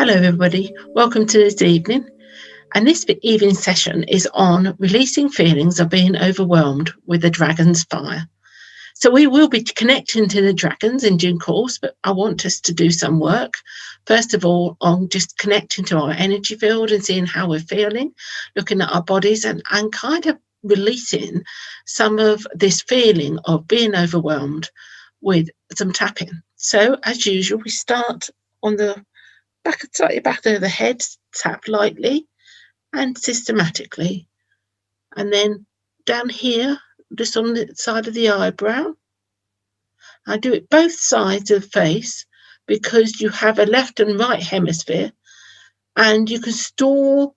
Hello everybody, welcome to this evening. And this evening session is on releasing feelings of being overwhelmed with the dragon's fire. So we will be connecting to the dragons in due course, but I want us to do some work. First of all, on just connecting to our energy field and seeing how we're feeling, looking at our bodies and kind of releasing some of this feeling of being overwhelmed with some tapping. So as usual, we start on the slightly back of the head, tap lightly and systematically. And then down here, just on the side of the eyebrow. I do it both sides of the face because you have a left and right hemisphere and you can store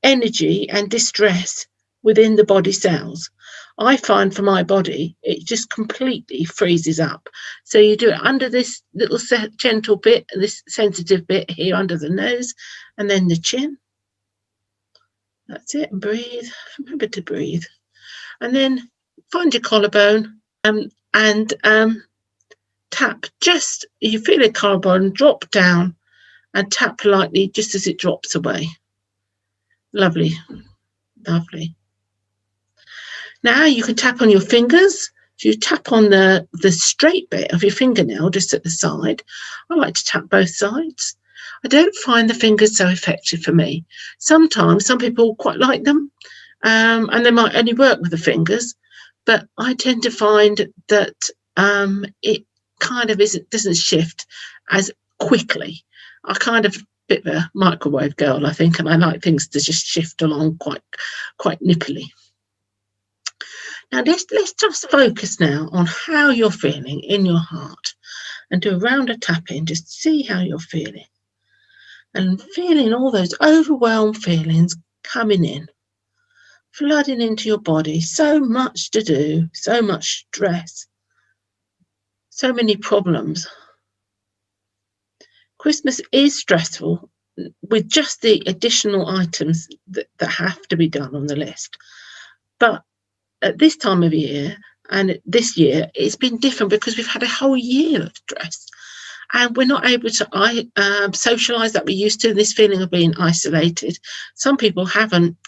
energy and distress within the body cells. I find for my body, it just completely freezes up. So you do it under this little gentle bit, this sensitive bit here under the nose, and then the chin. That's it, and breathe. Remember to breathe. And then find your collarbone and tap just, you feel a collarbone drop down and tap lightly just as it drops away. Lovely, lovely. Now you can tap on your fingers. So you tap on the straight bit of your fingernail just at the side. I like to tap both sides. I don't find the fingers so effective for me. Sometimes some people quite like them and they might only work with the fingers, but I tend to find that it kind of doesn't shift as quickly. I kind of bit of a microwave girl, I think, and I like things to just shift along quite nippily. Now let's just focus now on how you're feeling in your heart and do a round of tapping, just see how you're feeling. And feeling all those overwhelmed feelings coming in, flooding into your body, so much to do, so much stress, so many problems. Christmas is stressful with just the additional items that have to be done on the list. But at this time of year and this year, it's been different because we've had a whole year of stress and we're not able to socialise that we used to, this feeling of being isolated. Some people haven't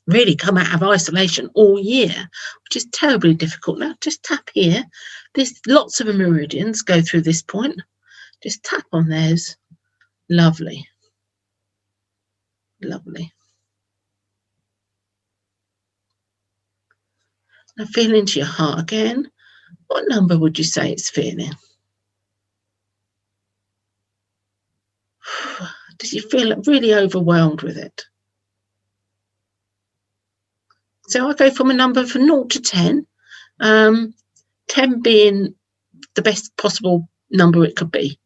really come out of isolation all year, which is terribly difficult. Now just tap here. There's lots of meridians go through this point. Just tap on those. Lovely. Lovely. Now feel into your heart again. What number would you say it's feeling? Does you feel really overwhelmed with it? So I go from a number from 0 to 10, 10 being the best possible number it could be,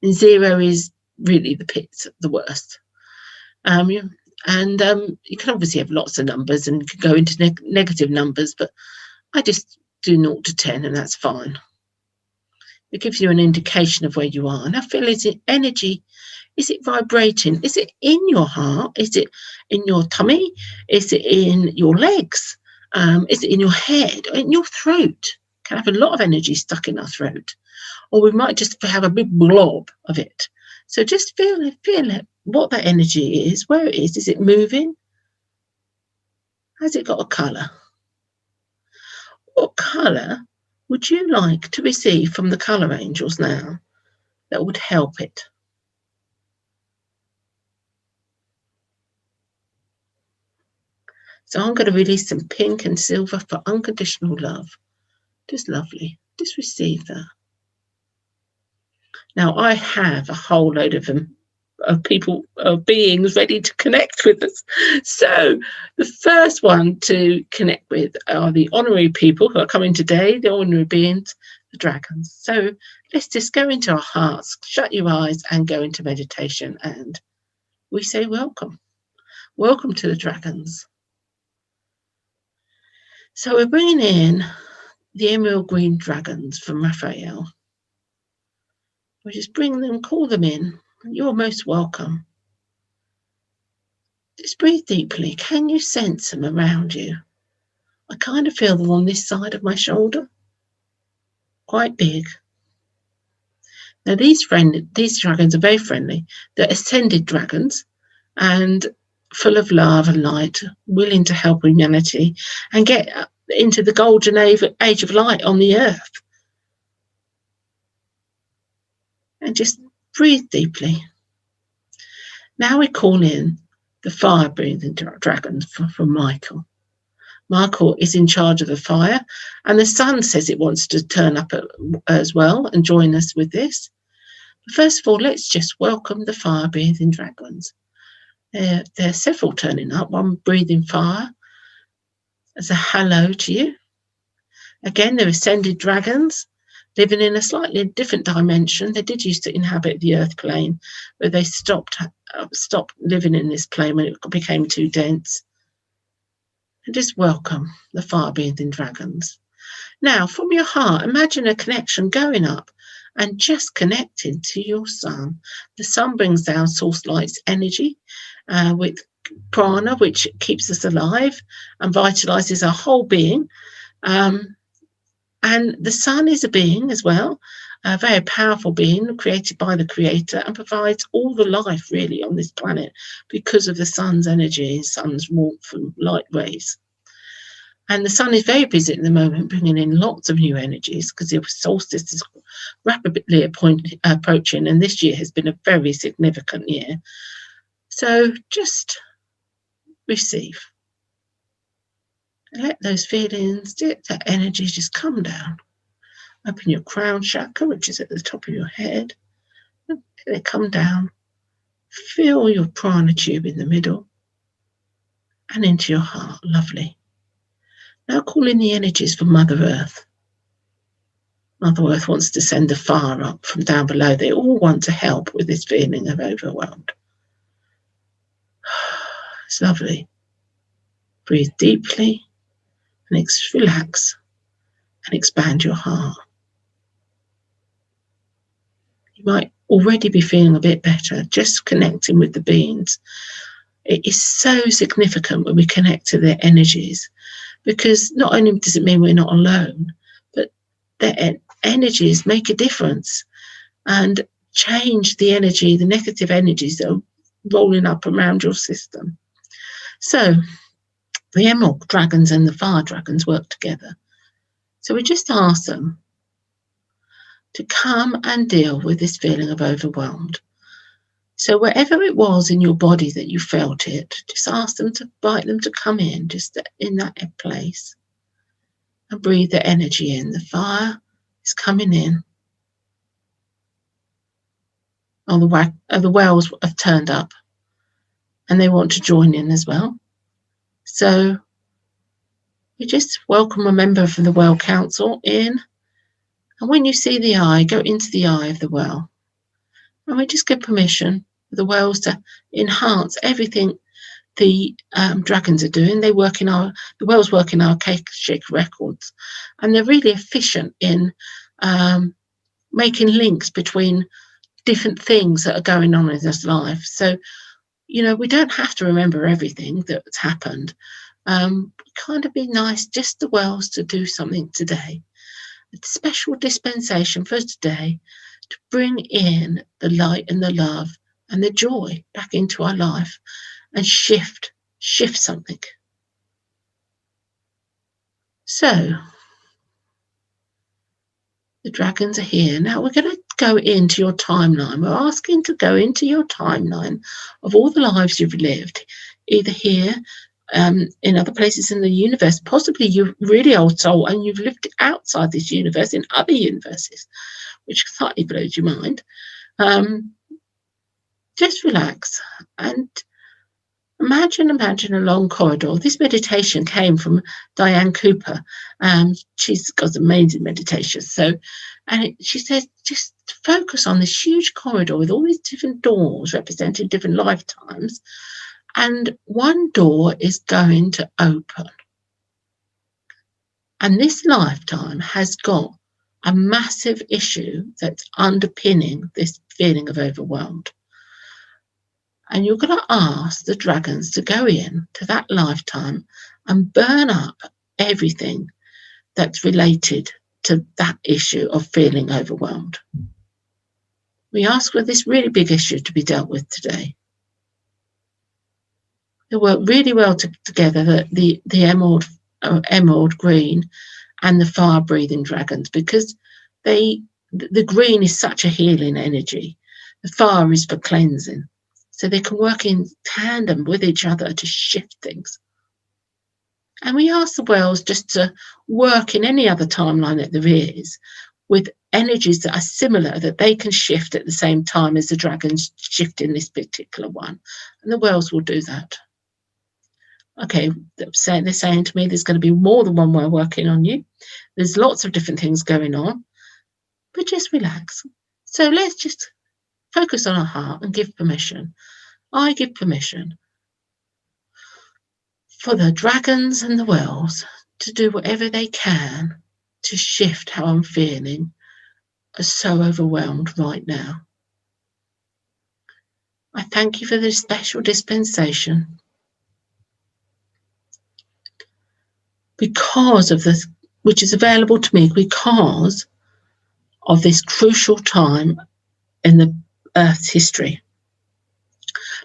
and 0 is really the pits, the worst. You can obviously have lots of numbers and you can go into negative numbers, but I just do 0 to 10 and that's fine. It gives you an indication of where you are. And I feel, is it energy? Is it vibrating? Is it in your heart? Is it in your tummy? Is it in your legs? Is it in your head? Or in your throat? Can have a lot of energy stuck in our throat. Or we might just have a big blob of it. So just feel it, what that energy is, where it is. Is it moving? Has it got a colour? What colour would you like to receive from the colour angels now that would help it? So I'm going to release some pink and silver for unconditional love. Just lovely. Just receive that. Now I have a whole load of them, of people, of beings ready to connect with us. So the first one to connect with are the honorary people who are coming today, the honorary beings, the dragons. So let's just go into our hearts, shut your eyes and go into meditation, and we say welcome. Welcome to the dragons. So we're bringing in the emerald green dragons from Raphael. We just bring them, call them in. You're most welcome. Just breathe deeply. Can you sense them around you? I kind of feel them on this side of my shoulder. Quite big. Now, these dragons are very friendly. They're ascended dragons and full of love and light, willing to help humanity and get into the golden age of light on the earth. And just breathe deeply. Now we call in the fire-breathing dragon from Michael. Michael is in charge of the fire, and the sun says it wants to turn up as well and join us with this. But first of all, let's just welcome the fire-breathing dragons. There are several turning up. One breathing fire as a hello to you. Again, they're ascended dragons living in a slightly different dimension. They did used to inhabit the earth plane, but they stopped living in this plane when it became too dense. And just welcome the fire-breathing dragons. Now, from your heart, imagine a connection going up and just connecting to your sun. The sun brings down source light's energy with prana, which keeps us alive and vitalizes our whole being. And the sun is a being as well, a very powerful being created by the creator and provides all the life really on this planet because of the sun's energy, sun's warmth and light waves. And the sun is very busy at the moment, bringing in lots of new energies because the solstice is rapidly approaching, and this year has been a very significant year. So just receive. Let those feelings, that energy just come down. Open your crown chakra, which is at the top of your head. Let it come down. Feel your prana tube in the middle and into your heart. Lovely. Now call in the energies from Mother Earth. Mother Earth wants to send the fire up from down below. They all want to help with this feeling of overwhelmed. It's lovely. Breathe deeply and relax and expand your heart. You might already be feeling a bit better, just connecting with the beings. It is so significant when we connect to their energies, because not only does it mean we're not alone, but their energies make a difference and change the energy, the negative energies that are rolling up around your system. So the emerald dragons and the fire dragons work together. So we just ask them to come and deal with this feeling of overwhelmed. So wherever it was in your body that you felt it, just ask them to invite them to come in, just in that place, and breathe the energy in. The fire is coming in. Oh, the wells have turned up, and they want to join in as well. So we just welcome a member from the Well Council in, and when you see the eye, go into the eye of the well, and we just give permission for the wells to enhance everything the dragons are doing. The wells work in our Akashic records, and they're really efficient in making links between different things that are going on in this life. So, we don't have to remember everything that's happened. Kind of be nice just the wells to do something today. A special dispensation for today to bring in the light and the love and the joy back into our life and shift something. So the dragons are here. Now we're going to go into your timeline. We're asking to go into your timeline of all the lives you've lived, either here, in other places in the universe. Possibly you're really old soul and you've lived outside this universe in other universes, which slightly blows your mind. Just relax and imagine a long corridor. This meditation came from Diane Cooper. She's got amazing meditation. She says, just focus on this huge corridor with all these different doors representing different lifetimes. And one door is going to open. And this lifetime has got a massive issue that's underpinning this feeling of overwhelmed. And you're going to ask the dragons to go in to that lifetime and burn up everything that's related to that issue of feeling overwhelmed. We ask for this really big issue to be dealt with today. They work really well together, the emerald green and the fire-breathing dragons, because the green is such a healing energy. The fire is for cleansing. So they can work in tandem with each other to shift things. And we ask the wells just to work in any other timeline that there is with energies that are similar, that they can shift at the same time as the dragons shift in this particular one. And the wells will do that. Okay, they're saying to me there's going to be more than one well working on you. There's lots of different things going on, but just relax. So let's just focus on our heart and give permission. I give permission for the dragons and the wells to do whatever they can to shift how I'm feeling. I'm so overwhelmed right now. I thank you for this special dispensation, because of this, which is available to me because of this crucial time in the Earth's history.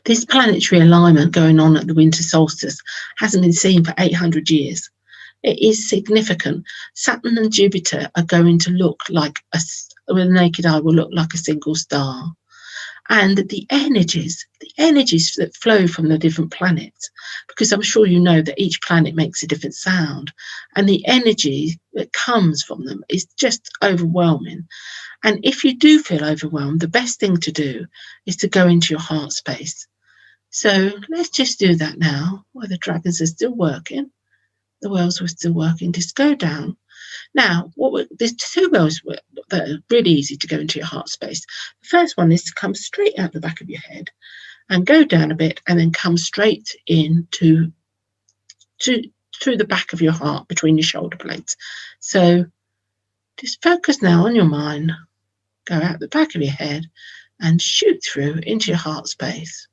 This planetary alignment going on at the winter solstice hasn't been seen for 800 years. It is significant. Saturn and Jupiter are going to look like, with the naked eye, will look like a single star. And the energies that flow from the different planets, because I'm sure you know that each planet makes a different sound, and the energy that comes from them is just overwhelming. And if you do feel overwhelmed, the best thing to do is to go into your heart space. So let's just do that now, while the dragons are still working, the wells were still working. Just go down. Now, there's two wells that are really easy to go into your heart space. The first one is to come straight out the back of your head and go down a bit, and then come straight into through the back of your heart, between your shoulder blades. So just focus now on your mind. Go out the back of your head and shoot through into your heart space.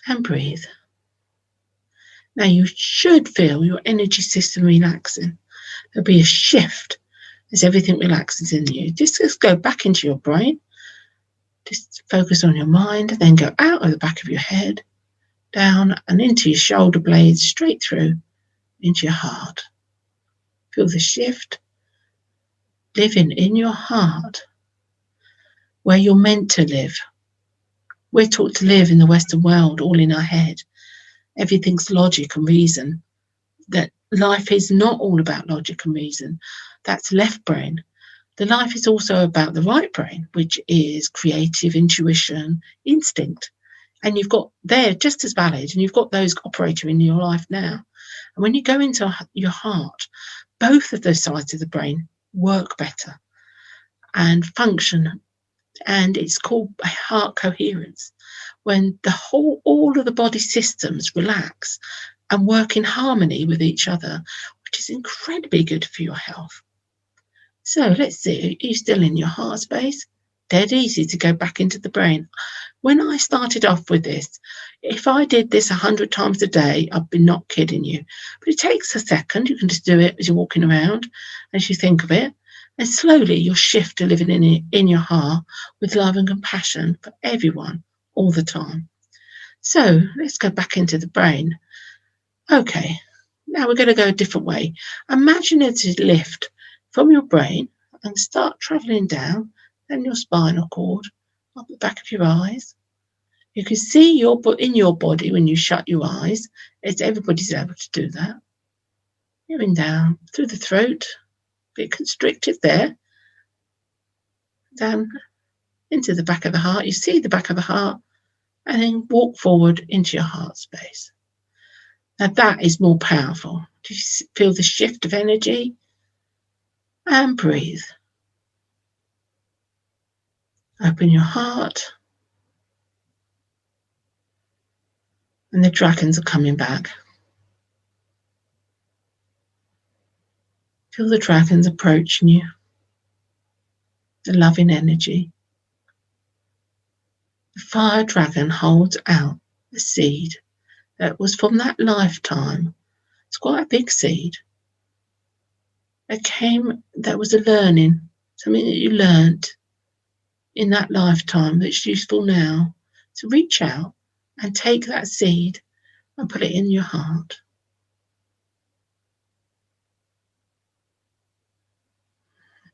And breathe. Now you should feel your energy system relaxing. There'll be a shift as everything relaxes in you. Just go back into your brain. Just focus on your mind, then go out of the back of your head, down and into your shoulder blades, straight through into your heart. Feel the shift. Living in your heart, where you're meant to live. We're taught to live in the Western world, all in our head. Everything's logic and reason. That life is not all about logic and reason. That's left brain. The life is also about the right brain, which is creative, intuition, instinct. And you've got, they're just as valid, and you've got those operating in your life now. And when you go into your heart, both of those sides of the brain work better and function. And it's called heart coherence, when all of the body systems relax and work in harmony with each other, which is incredibly good for your health. So let's see, are you still in your heart space? Dead easy to go back into the brain. When I started off with this, if I did this 100 times a day, I'd be not kidding you. But it takes a second. You can just do it as you're walking around, as you think of it. And slowly you'll shift to living in your heart with love and compassion for everyone all the time. So let's go back into the brain. Okay, now we're going to go a different way. Imagine it's a lift from your brain and start travelling down your spinal cord, up the back of your eyes. You can see in your body when you shut your eyes. Everybody's able to do that. Moving down through the throat, a bit constricted there. Down into the back of the heart. You see the back of the heart, and then walk forward into your heart space. Now that is more powerful. Do you feel the shift of energy? And breathe. Open your heart. And the dragons are coming back. Feel the dragons approaching you. The loving energy. The fire dragon holds out the seed that was from that lifetime. It's quite a big seed. That was a learning, something that you learned in that lifetime that's useful now. So reach out and take that seed and put it in your heart.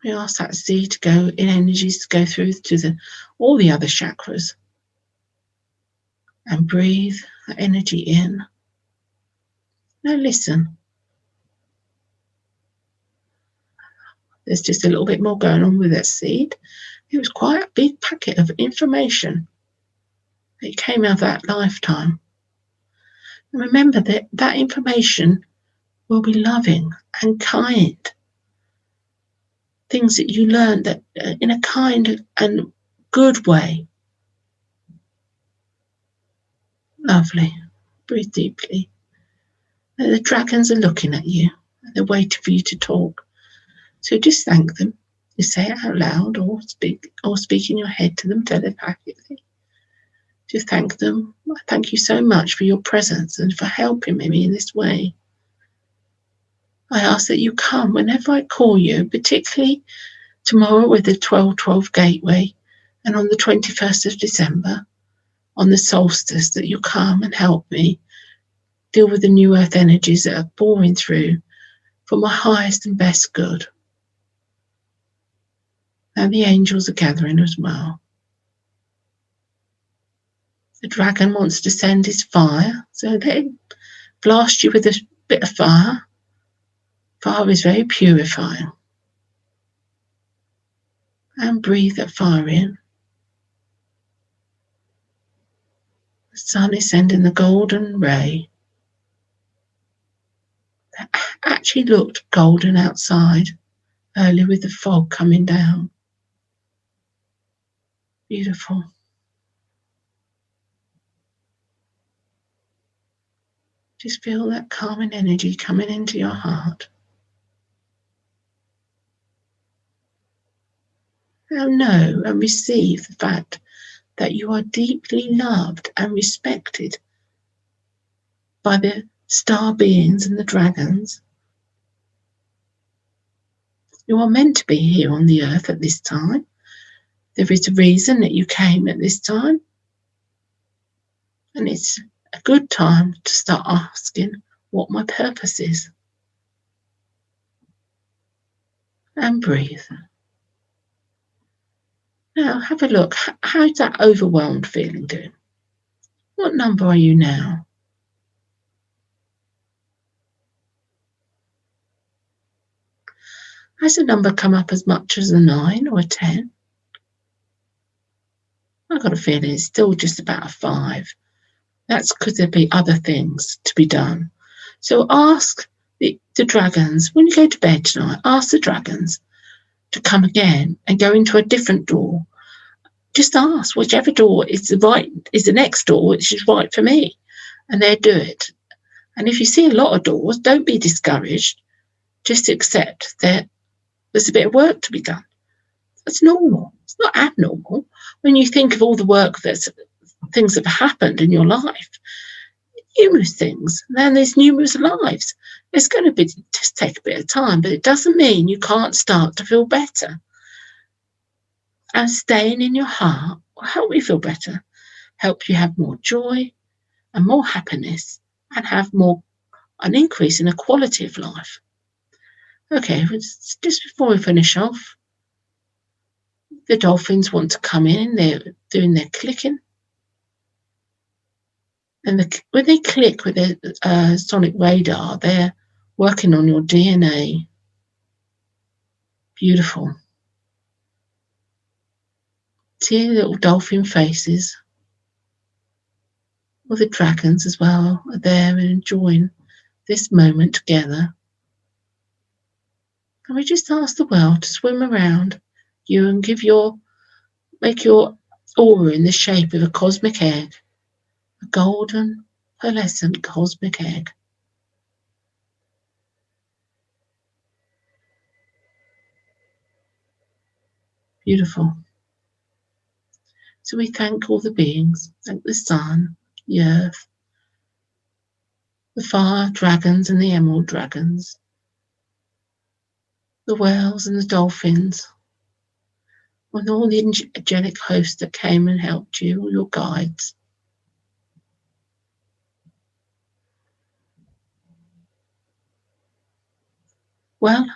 We ask that seed to go in energies to go through to all the other chakras, and breathe that energy in. Now listen. There's just a little bit more going on with that seed. It was quite a big packet of information that came out of that lifetime. And remember that that information will be loving and kind. Things that you learned that in a kind and good way. Lovely. Breathe deeply. And the dragons are looking at you. And they're waiting for you to talk. So just thank them. You say it out loud or speak in your head to them telepathically. Just thank them. Thank you so much for your presence and for helping me in this way. I ask that you come whenever I call you, particularly tomorrow with the 12/12 Gateway and on the 21st of December, on the solstice, that you come and help me deal with the new earth energies that are pouring through for my highest and best good. And the angels are gathering as well. The dragon wants to send his fire, so they blast you with a bit of fire. Fire is very purifying. And breathe that fire in. The sun is sending the golden ray that actually looked golden outside earlier with the fog coming down. Beautiful. Just feel that calming energy coming into your heart. Now know and receive the fact that you are deeply loved and respected by the star beings and the dragons. You are meant to be here on the earth at this time. There is a reason that you came at this time. And it's a good time to start asking what my purpose is. And breathe. Now have a look. How's that overwhelmed feeling doing? What number are you now? Has the number come up as much as a 9 or a 10? I've got a feeling it's still just about a 5. That's because there'll be other things to be done. So ask the dragons, when you go to bed tonight, ask the dragons to come again and go into a different door. Just ask whichever door is the next door, which is right for me, and they'll do it. And if you see a lot of doors, don't be discouraged. Just accept that there's a bit of work to be done. That's normal. It's not abnormal. When you think of all the work things have happened in your life, numerous things, and then there's numerous lives. It's going to just take a bit of time, but it doesn't mean you can't start to feel better. And staying in your heart will help you feel better, help you have more joy and more happiness, and have an increase in the quality of life. Okay, just before we finish off, the dolphins want to come in. They're doing their clicking. And when they click with their sonic radar, they're working on your DNA. Beautiful. See the little dolphin faces. All the dragons as well are there and enjoying this moment together. And we just ask the world to swim around you and make your aura in the shape of a cosmic egg. A golden, pearlescent cosmic egg. Beautiful. So we thank all the beings, thank the sun, the earth, the fire dragons and the emerald dragons, the whales and the dolphins, with all the angelic hosts that came and helped you, all your guides. Well,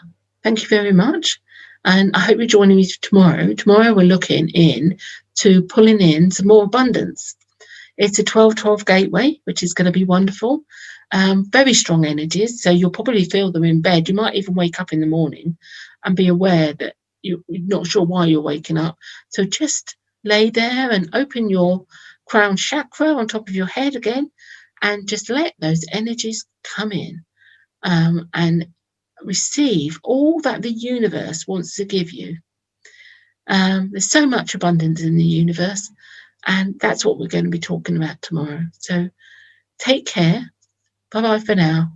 thank you very much. And I hope you're joining me tomorrow. Tomorrow we're looking in to pulling in some more abundance. It's a 12-12 gateway, which is going to be wonderful. Very strong energies, so you'll probably feel them in bed. You might even wake up in the morning and be aware that you're not sure why you're waking up. So just lay there and open your crown chakra on top of your head again, and just let those energies come in, and receive all that the universe wants to give you. There's so much abundance in the universe, and that's what we're going to be talking about tomorrow. So take care. Bye bye for now.